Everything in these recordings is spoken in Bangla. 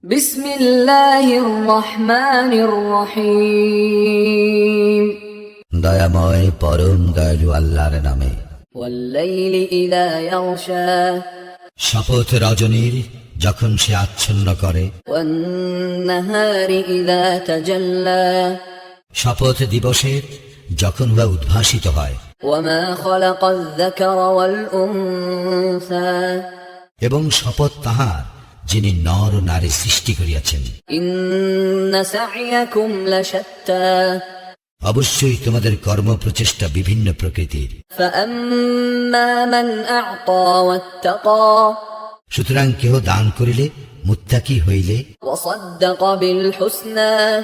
বিসমিল্লাহির রহমানির রহিম। দয়াময় পরম দয়ালু আল্লাহর নামে। ওয়াল্লাইলি ইযা ইয়াগশা। শপথ রজনীর যখন সে আচ্ছন্ন করে। ওয়ান-নাহারি ইযা তাজাল্লা। শপথ দিবসের যখন উহা উদ্ভাসিত হয়। ওয়ামা খালাকায যাকারা ওয়াল উনসা। এবং শপথ তাহার যিনি নর ও নারী সৃষ্টি করিয়াছেন। ইন্না সা'য়াকুম লাশাত্তা। অবশ্যই তোমাদের কর্ম প্রচেষ্টা বিভিন্ন প্রকৃতির। ফাআম্মা মান আ'তা ওয়াত্তাকা। সুতরাং কেহ দান করিলে, মুত্তাকি হইলে, ওয়াসাদ্দাকা বিল হুসনা।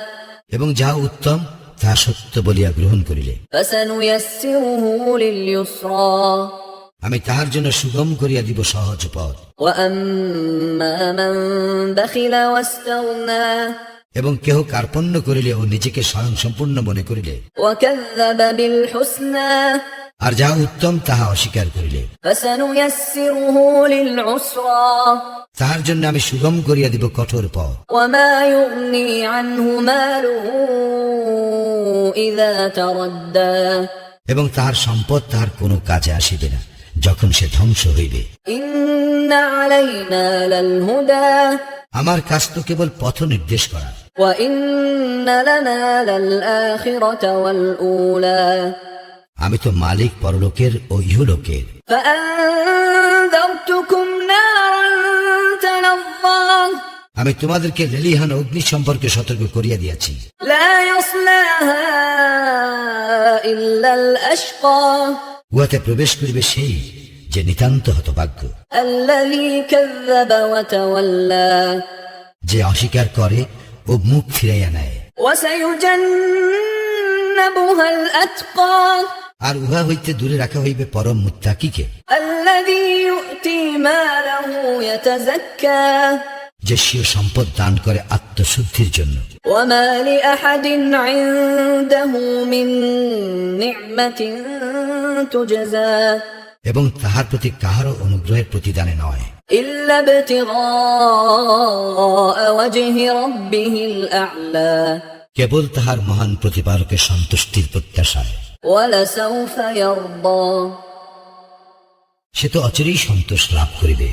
এবং যাহা উত্তম তাহা সত্য বলিয়া গ্রহণ করিলে, ফাসানুয়াসসিরুহু লিল ইউসরা। আমি তাহার জন্য সুগম করিয়া দিব সহজ পথ। ওয়াম্মা মান বাখিলা ওয়াস্তাগনা। এবং কেহ কার্পণ্য করিলে ও নিজেকে স্বয়ং সম্পূর্ণ মনে করিলে, ওয়াকাযযাবা বিল হুসনা। আর যাহা উত্তম তাহা অস্বীকার করিলে, ফাসানুয়াসসিরুহু লিল উসরা। তাহার জন্য আমি সুগম করিয়া দিব কঠোর পথ। ওয়ামা ইউগনি আনহু মালুহু ইযা তারাদ্দা। এবং তাহার সম্পদ তাহার কোনো কাজে আসিবে না যখন সে ধ্বংস হইবে। ইন্না আলাইনা লাল হুদা। আমার কাজ তো কেবল পথ নির্দেশ করা। ওয়া ইন্না লানা লাল আখিরাতা ওয়াল উলা। আমি তো মালিক পরলোকের ও ইহলোকের। ফাআনযারতুকুম নারান তালাযযা। আমি তোমাদেরকে লেলিহান অগ্নি সম্পর্কে সতর্ক করিয়া দিয়াছি। লা ইয়াসলাহা ইল্লাল আশকা। উহাতে প্রবেশ করিবে সেই যে নিতান্ত হতভাগ্য, আল্লাযী কাযযাবা ওয়া তাওয়াল্লা। যে অস্বীকার করে ও মুখ ফিরাইয়া নেয়। ওয়া সায়ুজান্নাবুহাল আতকা। আর উহা হইতে দূরে রাখা হইবে পরম মুত্তাকিকে, আল্লাযী ইউতি মালাহু ইয়াতাযাক্কা। যে স্বীয় সম্পদ দান করে আত্মশুদ্ধির জন্য। ওয়া মা লিআহাদিন ইনদাহু মিন নি'মাতিন তুজজা। এবং তাহার প্রতি কাহারও অনুগ্রহের প্রতিদানে নয়, ইল্লা ইবতিগা ওয়াজহি রাব্বিহিল আ'লা। কেবল তাহার মহান প্রতিপালকের সন্তুষ্টির প্রত্যাশায়। ওয়ালাসাউফা ইয়ারদা। সে তো অচিরেই সন্তোষ লাভ করিবে।